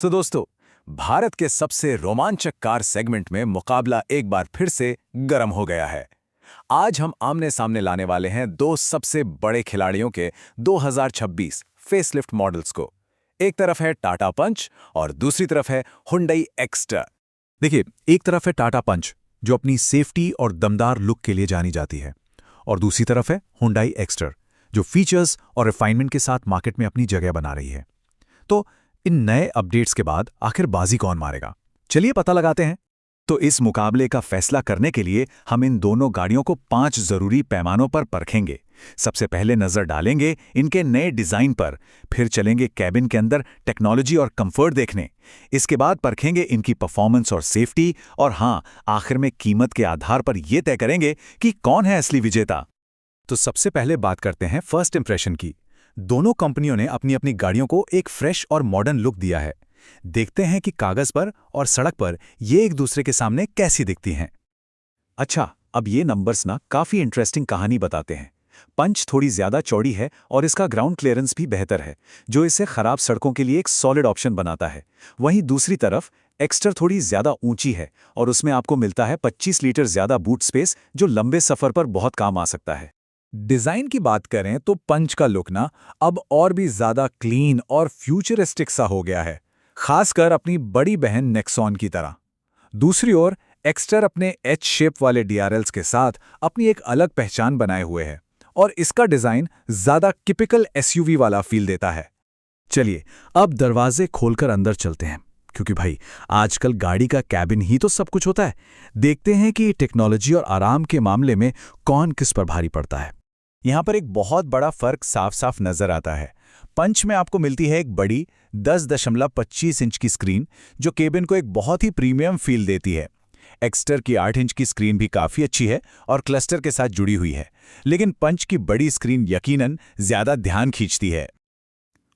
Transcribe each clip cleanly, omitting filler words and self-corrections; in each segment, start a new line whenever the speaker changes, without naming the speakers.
तो दोस्तों, भारत के सबसे रोमांचक कार सेगमेंट में मुकाबला एक बार फिर से गर्म हो गया है। आज हम आमने सामने लाने वाले हैं दो सबसे बड़े खिलाड़ियों के 2026 फेसलिफ्ट मॉडल्स को। एक तरफ है टाटा पंच और दूसरी तरफ है हुंडई एक्स्टर।
देखिए, एक तरफ है टाटा पंच जो अपनी सेफ्टी और दमदार लुक के लिए जानी जाती है, और दूसरी तरफ है हुंडई एक्स्टर जो फीचर्स और रिफाइनमेंट के साथ मार्केट में अपनी जगह बना रही है। तो इन नए अपडेट्स के बाद आखिर बाजी कौन मारेगा, चलिए पता लगाते हैं। तो इस मुकाबले का फैसला करने के लिए हम इन दोनों गाड़ियों को 5 जरूरी पैमानों पर परखेंगे। सबसे पहले नजर डालेंगे इनके नए डिजाइन पर, फिर चलेंगे कैबिन के अंदर टेक्नोलॉजी और कंफर्ट देखने। इसके बाद परखेंगे इनकी परफॉर्मेंस और सेफ्टी, और हाँ, आखिर में कीमत के आधार पर यह तय करेंगे कि कौन है असली विजेता। तो सबसे पहले बात करते हैं फर्स्ट इंप्रेशन की। दोनों कंपनियों ने अपनी अपनी गाड़ियों को एक फ्रेश और मॉडर्न लुक दिया है। देखते हैं कि कागज पर और सड़क पर ये एक दूसरे के सामने कैसी दिखती हैं। अच्छा, अब ये नंबर्स ना काफी इंटरेस्टिंग कहानी बताते हैं। पंच थोड़ी ज्यादा चौड़ी है और इसका ग्राउंड क्लियरेंस भी बेहतर है, जो इसे खराब सड़कों के लिए एक सॉलिड ऑप्शन बनाता है। वहीं दूसरी तरफ एक्स्टर थोड़ी ज्यादा ऊंची है और उसमें आपको मिलता है 25 लीटर ज्यादा बूट स्पेस, जो लंबे सफर पर बहुत काम आ सकता है।
डिजाइन की बात करें तो पंच का लुक ना अब और भी ज्यादा क्लीन और फ्यूचरिस्टिक सा हो गया है, खासकर अपनी बड़ी बहन नेक्सॉन की तरह। दूसरी ओर एक्स्टर अपने एच शेप वाले डीआरएल्स के साथ अपनी एक अलग पहचान बनाए हुए है, और इसका डिजाइन ज्यादा टिपिकल एसयूवी वाला फील देता है।
चलिए अब दरवाजे खोलकर अंदर चलते हैं, क्योंकि भाई आजकल गाड़ी का कैबिन ही तो सब कुछ होता है। देखते हैं कि टेक्नोलॉजी और आराम के मामले में कौन किस पर भारी पड़ता है। यहाँ पर एक बहुत बड़ा फर्क साफ साफ नजर आता है। पंच में आपको मिलती है एक बड़ी 10.25 इंच की स्क्रीन, जो केबिन को एक बहुत ही प्रीमियम फील देती है। एक्स्टर की 8 इंच की स्क्रीन भी काफी अच्छी है और क्लस्टर के साथ जुड़ी हुई है, लेकिन पंच की बड़ी स्क्रीन यकीनन ज्यादा ध्यान खींचती है।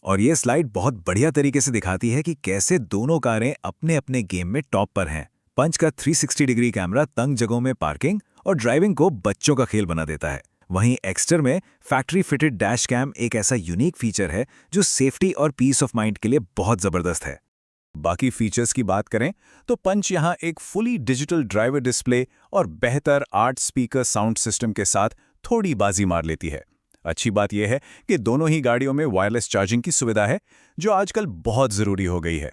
और ये स्लाइड बहुत बढ़िया तरीके से दिखाती है कि कैसे दोनों कारें अपने अपने गेम में टॉप पर हैं। पंच का 360 डिग्री कैमरा तंग जगहों में पार्किंग और ड्राइविंग को बच्चों का खेल बना देता है। वहीं एक्स्टर में फैक्ट्री फिटेड डैश कैम एक ऐसा यूनिक फीचर है जो सेफ्टी और पीस ऑफ माइंड के लिए बहुत जबरदस्त है। बाकी फीचर्स की बात करें तो पंच यहां एक फुली डिजिटल ड्राइवर डिस्प्ले और बेहतर 8 स्पीकर साउंड सिस्टम के साथ थोड़ी बाजी मार लेती है। अच्छी बात यह है कि दोनों ही गाड़ियों में वायरलेस चार्जिंग की सुविधा है, जो आजकल बहुत जरूरी हो गई है।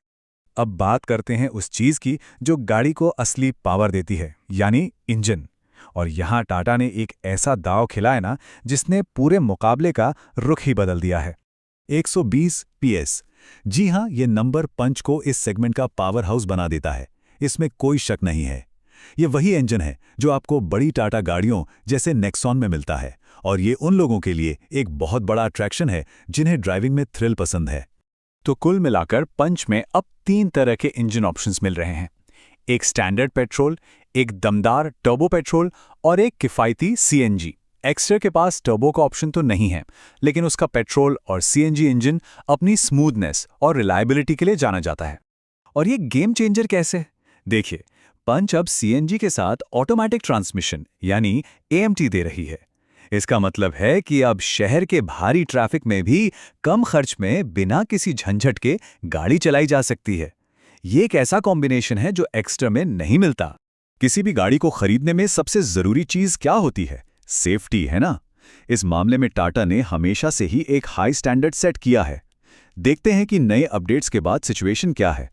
अब बात करते हैं उस चीज की जो गाड़ी को असली पावर देती है, यानी इंजन। और यहां टाटा ने एक ऐसा दांव खिलाया है ना, जिसने पूरे मुकाबले का रुख ही बदल दिया है। 120 पीएस। जी हां, ये नंबर पंच को इस सेगमेंट का पावर हाउस बना देता है, इसमें कोई शक नहीं है। ये वही इंजन है जो आपको बड़ी टाटा गाड़ियों जैसे नेक्सॉन में मिलता है, और ये उन लोगों के लिए एक बहुत बड़ा अट्रैक्शन है जिन्हें ड्राइविंग में थ्रिल पसंद है। तो कुल मिलाकर पंच में अब 3 तरह के इंजन ऑप्शंस मिल रहे हैं। एक स्टैंडर्ड पेट्रोल, एक दमदार टर्बो पेट्रोल और एक किफायती सीएनजी। एक्स्टर के पास टर्बो का ऑप्शन तो नहीं है, लेकिन उसका पेट्रोल और सीएनजी इंजन अपनी स्मूथनेस और रिलायबिलिटी के लिए जाना जाता है। और ये गेम चेंजर कैसे? देखिए, पंच अब सीएनजी के साथ ऑटोमेटिक ट्रांसमिशन यानी एएमटी दे रही है। इसका मतलब है कि अब शहर के भारी ट्रैफिक में भी कम खर्च में बिना किसी झंझट के गाड़ी चलाई जा सकती है। ये एक ऐसा कॉम्बिनेशन है जो एक्स्टर में नहीं मिलता। किसी भी गाड़ी को खरीदने में सबसे जरूरी चीज क्या होती है? सेफ्टी, है ना? इस मामले में टाटा ने हमेशा से ही एक हाई स्टैंडर्ड सेट किया है। देखते हैं कि नए अपडेट्स के बाद सिचुएशन क्या है।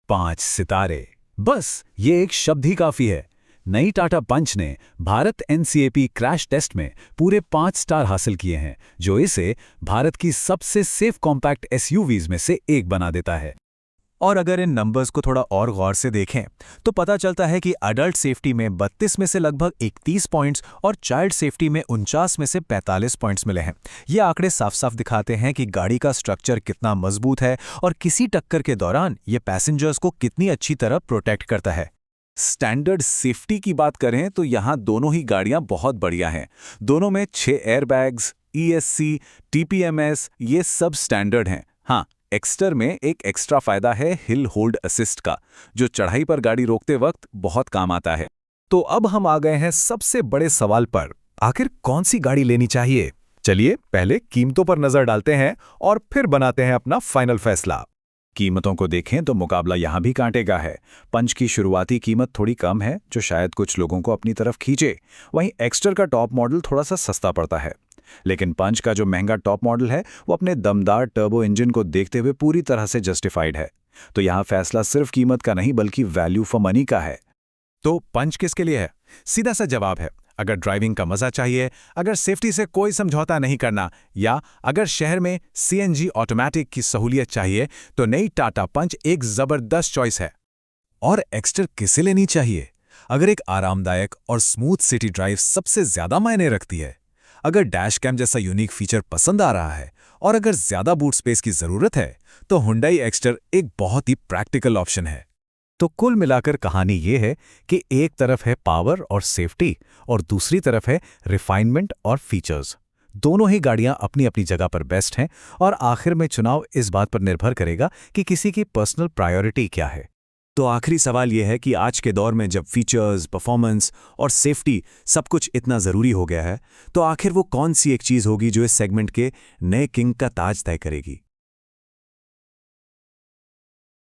5 सितारे, बस ये एक शब्द ही काफी है। नई टाटा पंच ने भारत एनसीएपी क्रैश टेस्ट में पूरे 5 स्टार हासिल किए हैं, जो इसे भारत की सबसे सेफ कॉम्पैक्ट एसयूवीज में से एक बना देता है। और अगर इन नंबर्स को थोड़ा और गौर से देखें तो पता चलता है कि अडल्ट सेफ्टी में 32 में से लगभग 31 पॉइंट्स और चाइल्ड सेफ्टी में 49 में से 45 पॉइंट्स मिले हैं। ये आंकड़े साफ साफ दिखाते हैं कि गाड़ी का स्ट्रक्चर कितना मजबूत है और किसी टक्कर के दौरान ये पैसेंजर्स को कितनी अच्छी तरह प्रोटेक्ट करता है। स्टैंडर्ड सेफ्टी की बात करें तो यहाँ दोनों ही गाड़ियां बहुत बढ़िया हैं। दोनों में 6 एयरबैग्स, ईएससी, टीपीएमएस, ये सब स्टैंडर्ड हैं। हाँ, एक्स्टर में एक एक्स्ट्रा फायदा है हिल होल्ड असिस्ट का, जो चढ़ाई पर गाड़ी रोकते वक्त बहुत काम आता है। तो अब हम आ गए हैं सबसे बड़े सवाल पर, आखिर कौन सी गाड़ी लेनी चाहिए? चलिए पहले कीमतों पर नजर डालते हैं और फिर बनाते हैं अपना फाइनल फैसला।
कीमतों को देखें तो मुकाबला यहाँ भी कांटे का है। पंच की शुरुआती कीमत थोड़ी कम है, जो शायद कुछ लोगों को अपनी तरफ खींचे। वहीं एक्स्टर का टॉप मॉडल थोड़ा सा सस्ता पड़ता है। लेकिन पंच का जो महंगा टॉप मॉडल है वो अपने दमदार टर्बो इंजन को देखते हुए पूरी तरह से जस्टिफाइड है। तो यहाँ फैसला सिर्फ कीमत का नहीं बल्कि वैल्यू फॉर मनी का है।
तो पंच किसके लिए है? सीधा सा जवाब है, अगर ड्राइविंग का मजा चाहिए, अगर सेफ्टी से कोई समझौता नहीं करना, या अगर शहर में सीएनजी ऑटोमेटिक की सहूलियत चाहिए, तो नई टाटा पंच एक जबरदस्त चॉइस है।
और एक्स्टर किसे लेनी चाहिए? अगर एक आरामदायक और स्मूथ सिटी ड्राइव सबसे ज्यादा मायने रखती है, अगर डैश कैम जैसा यूनिक फीचर पसंद आ रहा है, और अगर ज्यादा बूट स्पेस की जरूरत है, तो हुंडई एक्स्टर एक बहुत ही प्रैक्टिकल ऑप्शन है। तो कुल मिलाकर कहानी ये है कि एक तरफ है पावर और सेफ्टी और दूसरी तरफ है रिफाइनमेंट और फीचर्स। दोनों ही गाड़ियां अपनी अपनी जगह पर बेस्ट हैं और आखिर में चुनाव इस बात पर निर्भर करेगा कि किसी की पर्सनल प्रायोरिटी क्या है। तो आखिरी सवाल यह है कि आज के दौर में जब फीचर्स, परफॉर्मेंस और सेफ्टी सब कुछ इतना ज़रूरी हो गया है, तो आखिर वो कौन सी एक चीज़ होगी जो इस सेगमेंट के नए किंग का ताज तय करेगी?